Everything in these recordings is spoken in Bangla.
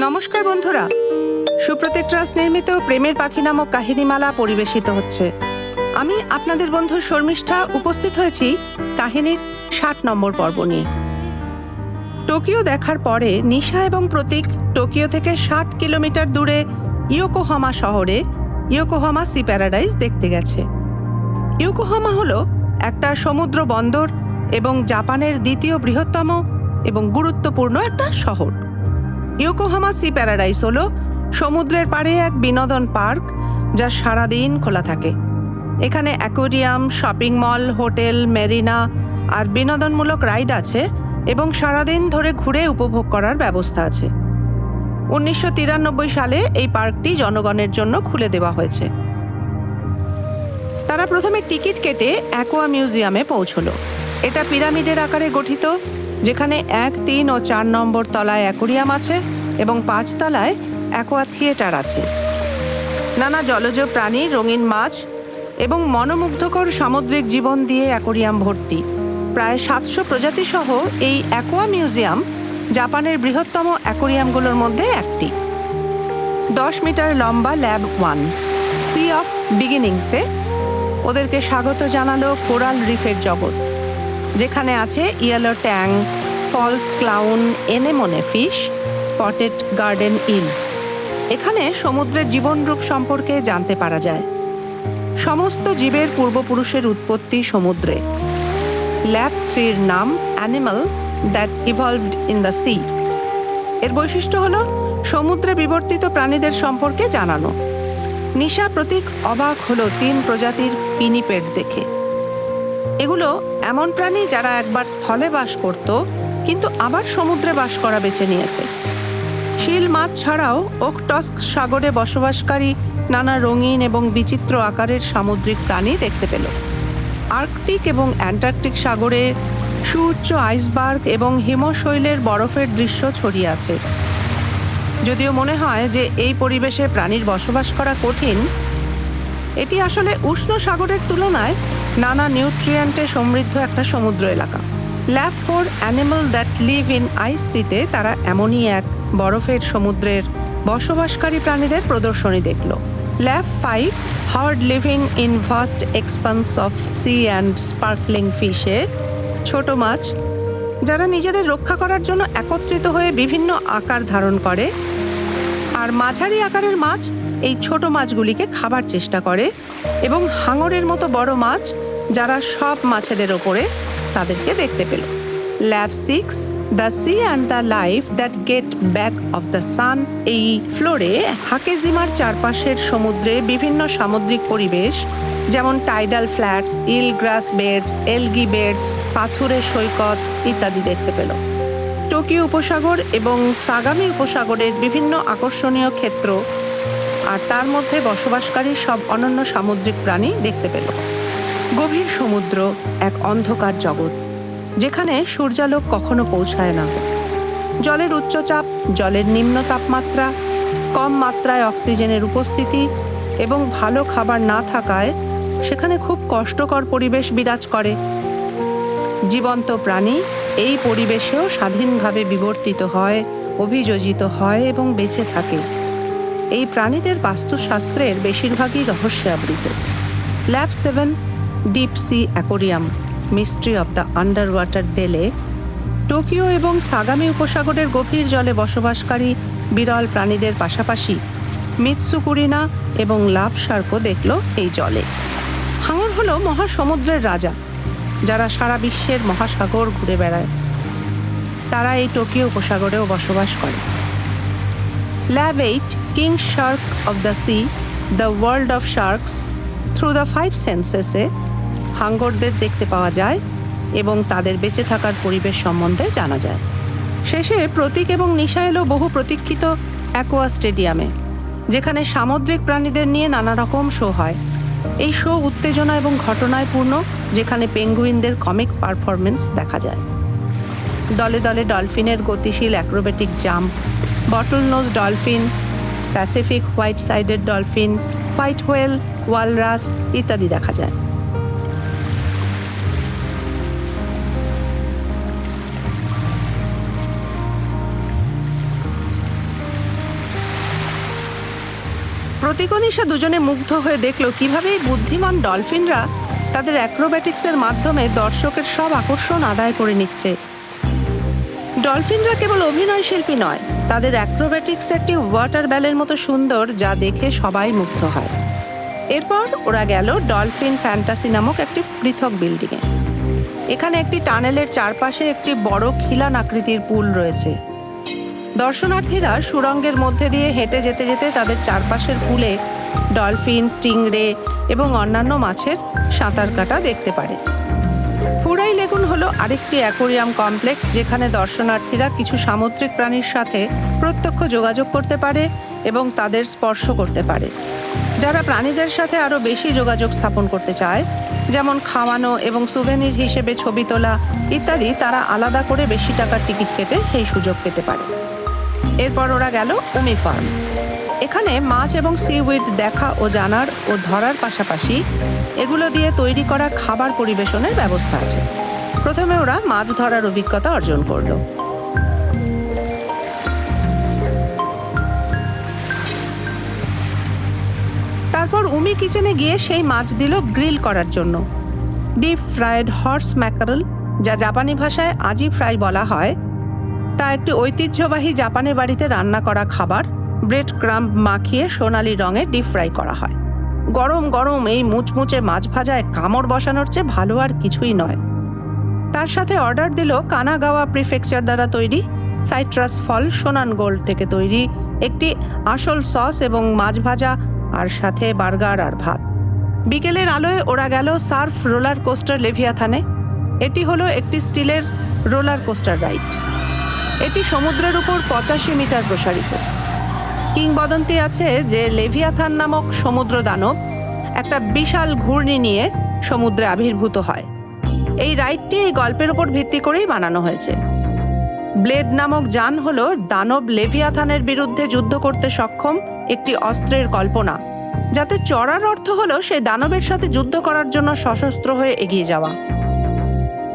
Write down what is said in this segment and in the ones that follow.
নমস্কার বন্ধুরা, সুপ্রতীক ট্রাস্ট নির্মিত প্রেমের পাখি নামক কাহিনীমালা পরিবেশিত হচ্ছে। আমি আপনাদের বন্ধু শর্মিষ্ঠা উপস্থিত হয়েছি কাহিনীর ৬০ নম্বর পর্ব নিয়ে। টোকিও দেখার পরে নিশা এবং প্রতীক টোকিও থেকে ৬০ কিলোমিটার দূরে ইয়োকোহামা শহরে ইয়োকোহামা সি প্যারাডাইস দেখতে গেছে। ইয়োকোহামা হলো একটা সমুদ্র বন্দর এবং জাপানের দ্বিতীয় বৃহত্তম এবং গুরুত্বপূর্ণ একটা শহর। ইয়োকোহামা সি প্যারাডাইস হলো সমুদ্রের পাড়ে এক বিনোদন পার্ক যা সারাদিন খোলা থাকে। এখানে aquarium, shopping mall, hotel, marina আর বিনোদনমূলক রাইড আছে এবং সারাদিন ধরে ঘুরে উপভোগ করার ব্যবস্থা আছে। ১৯৯৩ সালে এই পার্কটি জনগণের জন্য খুলে দেওয়া হয়েছে। তারা প্রথমে টিকিট কেটে অ্যাকোয়া মিউজিয়ামে পৌঁছলো। এটা পিরামিডের আকারে গঠিত, যেখানে ১, ৩ ও ৪ নম্বর তলায় অ্যাকোয়ারিয়াম আছে এবং ৫ তলায় অ্যাকোয়া থিয়েটার আছে। নানা জলজ প্রাণী, রঙিন মাছ এবং মনোমুগ্ধকর সামুদ্রিক জীবন দিয়ে অ্যাকোয়ারিয়াম ভর্তি। প্রায় ৭০০ প্রজাতি সহ এই অ্যাকোয়া মিউজিয়াম জাপানের বৃহত্তম অ্যাকোয়ারিয়ামগুলোর মধ্যে একটি। ১০ মিটার লম্বা ল্যাব 1 সি অফ বিগিনিংসে ওদেরকে স্বাগত জানালো কোরাল রিফের জগৎ, যেখানে আছে yellow tang, false clown, anemone fish, spotted garden eel. এখানে সমুদ্রের জীবনরূপ সম্পর্কে জানতে পারা যায়। সমস্ত জীবের পূর্বপুরুষের উৎপত্তি সমুদ্রে। ল্যাব 3-র নাম animal that evolved in the sea. এর বৈশিষ্ট্য হলো সমুদ্রে বিবর্তিত প্রাণীদের সম্পর্কে জানানো। নিশা, প্রতীক অবাক হলো ৩ প্রজাতির পিনিপেড দেখে। এগুলো এমন প্রাণী যারা একবার স্থলে বাস করত কিন্তু আবার সমুদ্রে বাস করা বেছে নিয়েছে। শিল মাছ ছাড়াও ওকটস্ক সাগরে বসবাসকারী নানা রঙিন এবং বিচিত্র আকারের সামুদ্রিক প্রাণী দেখতে পেল। আর্কটিক এবং অ্যান্টার্কটিক সাগরে সুউচ্চ আইসবার্গ এবং হিমশৈলের বরফের দৃশ্য ছড়িয়ে আছে। যদিও মনে হয় যে এই পরিবেশে প্রাণীর বসবাস করা কঠিন, এটি আসলে উষ্ণ সাগরের তুলনায় নানা নিউট্রিয়েন্টে সমৃদ্ধ একটা সমুদ্র এলাকা। Lab 4 animal that live in ice সিতে তারা এমনই এক বরফের সমুদ্রের বসবাসকারী প্রাণীদের প্রদর্শনী দেখল। Lab 5 herd living in vast expanse of sea and sparkling ফিশে ছোট মাছ যারা নিজেদের রক্ষা করার জন্য একত্রিত হয়ে বিভিন্ন আকার ধারণ করে, আর মাঝারি আকারের মাছ এই ছোট মাছগুলিকে খাবার চেষ্টা করে, এবং হাঙরের মতো বড় মাছ যারা সব মাছেদের ওপরে তাদেরকে দেখতে পেল। Lab 6 the sea and the life that get back of the sun. এই ফ্লোরে হাকেজিমার চারপাশের সমুদ্রে বিভিন্ন সামুদ্রিক পরিবেশ যেমন টাইডাল ফ্ল্যাটস, ইল গ্রাস বেডস, এলগি বেডস, পাথুরে সৈকত ইত্যাদি দেখতে পেল। টোকিও উপসাগর এবং সাগামি উপসাগরের বিভিন্ন আকর্ষণীয় ক্ষেত্র আর তার মধ্যে বসবাসকারী সব অনন্য সামুদ্রিক প্রাণী দেখতে পেল। গভীর সমুদ্র এক অন্ধকার জগৎ, যেখানে সূর্যালোক কখনো পৌঁছায় না। জলের উচ্চচাপ, জলের নিম্ন তাপমাত্রা, কম মাত্রায় অক্সিজেনের উপস্থিতি এবং ভালো খাবার না থাকায় সেখানে খুব কষ্টকর পরিবেশ বিরাজ করে। জীবন্ত প্রাণী এই পরিবেশেও স্বাধীনভাবে বিবর্তিত হয়, অভিযোজিত হয় এবং বেঁচে থাকে। এই প্রাণীদের বাস্তুশাস্ত্রের বেশিরভাগই রহস্যে আবৃত। Lab 7 deep sea aquarium mystery of the under water ডেলে টোকিও এবং সাগামি উপসাগরের গভীর জলে বসবাসকারী বিরল প্রাণীদের পাশাপাশি মিৎসুকুরিনা এবং লাভ শার্কও দেখল এই জলে। হাঙর হলো মহাসমুদ্রের রাজা, যারা সারা বিশ্বের মহাসাগর ঘুরে বেড়ায়। তারা এই টোকিও উপসাগরেও বসবাস করে। Lab 8 king Shark of the sea the world of sharks through the 5 সেন্সেসে হাঙ্গরদের দেখতে পাওয়া যায় এবং তাদের বেঁচে থাকার পরিবেশ সম্বন্ধে জানা যায়। শেষে প্রতীক এবং নিশা এলো বহু প্রতীক্ষিত অ্যাকোয়া স্টেডিয়ামে, যেখানে সামুদ্রিক প্রাণীদের নিয়ে নানা রকম শো হয়। এই শো উত্তেজনা এবং ঘটনায় পূর্ণ, যেখানে পেঙ্গুইনদের কমিক পারফরমেন্স দেখা যায়। দলে দলে ডলফিনের গতিশীল acrobatic jump, bottle nose dolphin, Pacific white sided dolphin, white whale, walrus ইত্যাদি দেখা যায়। প্রতিকনিশা দুজনে মুগ্ধ হয়ে দেখলো কিভাবে এই বুদ্ধিমান ডলফিনরা তাদের অ্যাক্রোব্যাটিক্সের মাধ্যমে দর্শকের সব আকর্ষণ আদায় করে নিচ্ছে। ডলফিনরা কেবল অভিনয় শিল্পী নয়, তাদের অ্যাক্রোব্যাটিক্স একটি ওয়াটার ব্যালের মতো সুন্দর, যা দেখে সবাই মুগ্ধ হয়। এরপর ওরা গেল ডলফিন ফ্যান্টাসি নামক একটি পৃথক বিল্ডিংয়ে। এখানে একটি টানেলের চারপাশে একটি বড় খিলান আকৃতির পুল রয়েছে। দর্শনার্থীরা সুড়ঙ্গের মধ্যে দিয়ে হেঁটে যেতে যেতে তাদের চারপাশের পুলে ডলফিন, স্টিংরে এবং অন্যান্য মাছের সাঁতার কাটা দেখতে পারে। ফুরাই লেগুন হলো আরেকটি অ্যাকোরিয়াম কমপ্লেক্স, যেখানে দর্শনার্থীরা কিছু সামুদ্রিক প্রাণীর সাথে প্রত্যক্ষ যোগাযোগ করতে পারে এবং তাদের স্পর্শ করতে পারে। যারা প্রাণীদের সাথে আরও বেশি যোগাযোগ স্থাপন করতে চায়, যেমন খাওয়ানো এবং সুভেনির হিসেবে ছবি তোলা ইত্যাদি, তারা আলাদা করে বেশি টাকার টিকিট কেটে সেই সুযোগ পেতে পারে। এরপর ওরা গেল উমি ফার্ম। এখানে মাছ এবং সিউইড দেখা ও জানার ও ধরার পাশাপাশি এগুলো দিয়ে তৈরি করা খাবার পরিবেশনের ব্যবস্থা আছে। প্রথমে ওরা মাছ ধরার অভিজ্ঞতা অর্জন করলো। তারপর উমি কিচেনে গিয়ে সেই মাছ দিল গ্রিল করার জন্য। ডিপ ফ্রাইড হর্স ম্যাকারেল, যা জাপানি ভাষায় আজি ফ্রাই বলা হয়, তা একটি ঐতিহ্যবাহী জাপানি বাড়িতে রান্না করা খাবার। ব্রেড ক্রাম্ব মাখিয়ে সোনালি রঙে ডিপ ফ্রাই করা হয়। গরম গরম এই মুচমুচে মাছ ভাজায় কামড় বসানোর চেয়ে ভালো আর কিছুই নয়। তার সাথে অর্ডার দিল কানাগাওয়া প্রিফেকচার দ্বারা তৈরি সাইট্রাস ফল সোনান গোল্ড থেকে তৈরি একটি আসল সস এবং মাছ ভাজা, আর সাথে বার্গার আর ভাত। বিকেলের আলোয় ওরা গেল সার্ফ রোলার কোস্টার লেভিয়াথানে। এটি হলো একটি স্টিলের রোলার কোস্টার রাইড। এটি সমুদ্রের উপর 85 মিটার প্রসারিত। কিংবদন্তি আছে যে লেভিয়াথান নামক সমুদ্র দানব একটা বিশাল ঘূর্ণি নিয়ে সমুদ্রে আবির্ভূত হয়। এই রাইডটি এই গল্পের উপর ভিত্তি করেই বানানো হয়েছে। ব্লেড নামক যান হলো দানব লেভিয়াথানের বিরুদ্ধে যুদ্ধ করতে সক্ষম একটি অস্ত্রের কল্পনা, যাতে চড়ার অর্থ হলো সেই দানবের সাথে যুদ্ধ করার জন্য সশস্ত্র হয়ে এগিয়ে যাওয়া।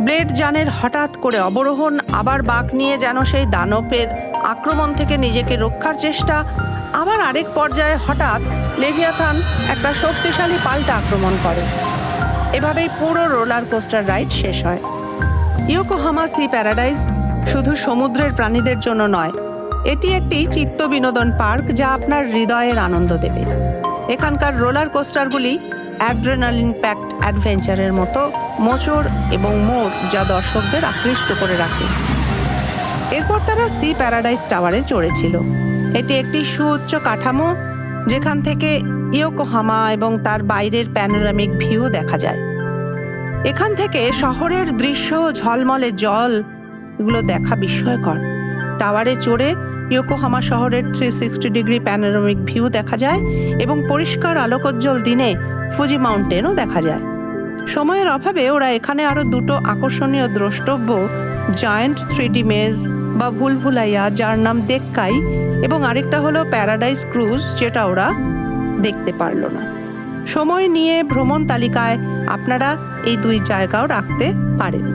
ব্লেড যানের হঠাৎ করে অবরোহণ, আবার বাঁক নিয়ে যেন সেই দানবের আক্রমণ থেকে নিজেকে রক্ষার চেষ্টা, আবার আরেক পর্যায়ে হঠাৎ লেভিয়াথান একটা শক্তিশালী পাল্টা আক্রমণ করে। এভাবেই পুরো রোলার কোস্টার রাইড শেষ হয়। ইয়োকোহামা সি প্যারাডাইস শুধু সমুদ্রের প্রাণীদের জন্য নয়, এটি একটি চিত্ত বিনোদন পার্ক, যা আপনার হৃদয়ের আনন্দ দেবে। এখানকার রোলার কোস্টারগুলি অ্যাড্রেনালিন প্যাকড অ্যাডভেঞ্চারের মতো মোচড় এবং মোড়, যা দর্শকদের আকৃষ্ট করে রাখে। এরপর তারা সি প্যারাডাইস টাওয়ারে চড়েছিল। এটি একটি সুউচ্চ কাঠামো, যেখান থেকে ইয়োকোহামা এবং তার বাইরের প্যানোরামিক ভিউ দেখা যায়। এখান থেকে শহরের দৃশ্য, ঝলমলে জল, এগুলো দেখা বিস্ময়কর। টাওয়ারে চড়ে ইয়োকোহামা শহরের 360 ডিগ্রি প্যানোরামিক ভিউ দেখা যায় এবং পরিষ্কার আলোকোজ্জ্বল দিনে ফুজি মাউন্টেনও দেখা যায়। সময়ের অভাবে ওরা এখানে আরও দুটো আকর্ষণীয় দ্রষ্টব্য, জায়ান্ট 3D মেজ বা ভুলভুলাইয়া, যার নাম দেক্কাই, এবং আরেকটা হলো প্যারাডাইস ক্রুজ, যেটা ওরা দেখতে পারল না। সময় নিয়ে ভ্রমণ তালিকায় আপনারা এই দুই জায়গাও রাখতে পারেন।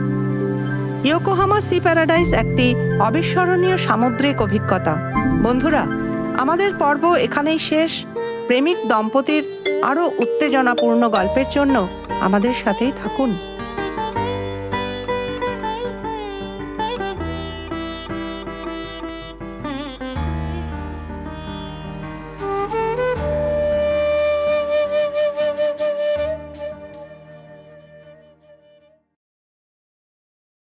ইয়োকোহামা সি প্যারাডাইস একটি অবিস্মরণীয় সামুদ্রিক অভিজ্ঞতা। বন্ধুরা, আমাদের পর্ব এখানেই শেষ। প্রেমিক দম্পতির আরও উত্তেজনাপূর্ণ গল্পের জন্য আমাদের সাথেই থাকুন।